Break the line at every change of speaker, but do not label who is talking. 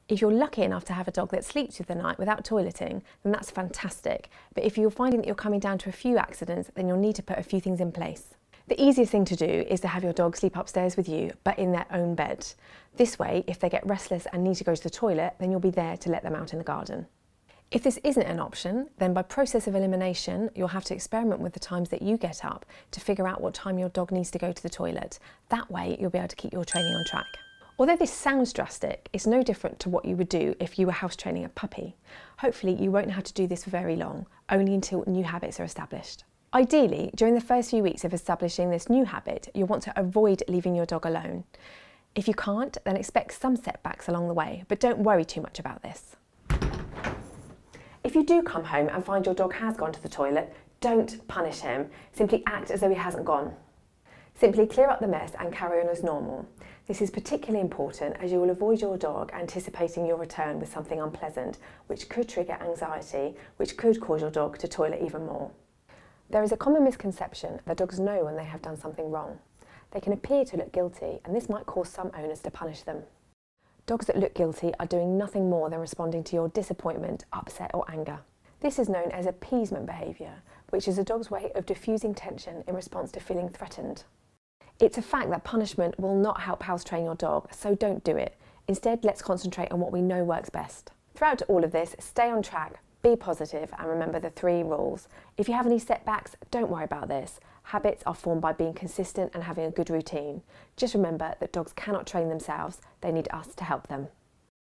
If you're lucky enough to have a dog that sleeps through the night without toileting, then that's fantastic. But if you're finding that you're coming down to a few accidents, then you'll need to put a few things in place. The easiest thing to do is to have your dog sleep upstairs with you, but in their own bed. This way, if they get restless and need to go to the toilet, then you'll be there to let them out in the garden. If this isn't an option, then by process of elimination, you'll have to experiment with the times that you get up to figure out what time your dog needs to go to the toilet. That way, you'll be able to keep your training on track. Although this sounds drastic, it's no different to what you would do if you were house training a puppy. Hopefully, you won't have to do this for very long, only until new habits are established. Ideally, during the first few weeks of establishing this new habit, you'll want to avoid leaving your dog alone. If you can't, then expect some setbacks along the way, but don't worry too much about this. If you do come home and find your dog has gone to the toilet, don't punish him. Simply act as though he hasn't gone. Simply clear up the mess and carry on as normal. This is particularly important as you will avoid your dog anticipating your return with something unpleasant, which could trigger anxiety, which could cause your dog to toilet even more. There is a common misconception that dogs know when they have done something wrong. They can appear to look guilty, and this might cause some owners to punish them. Dogs that look guilty are doing nothing more than responding to your disappointment, upset or anger. This is known as appeasement behaviour, which is a dog's way of diffusing tension in response to feeling threatened. It's a fact that punishment will not help house train your dog, so don't do it. Instead, let's concentrate on what we know works best. Throughout all of this, stay on track, be positive, and remember the 3 rules. If you have any setbacks, don't worry about this. Habits are formed by being consistent and having a good routine. Just remember that dogs cannot train themselves, they need us to help them.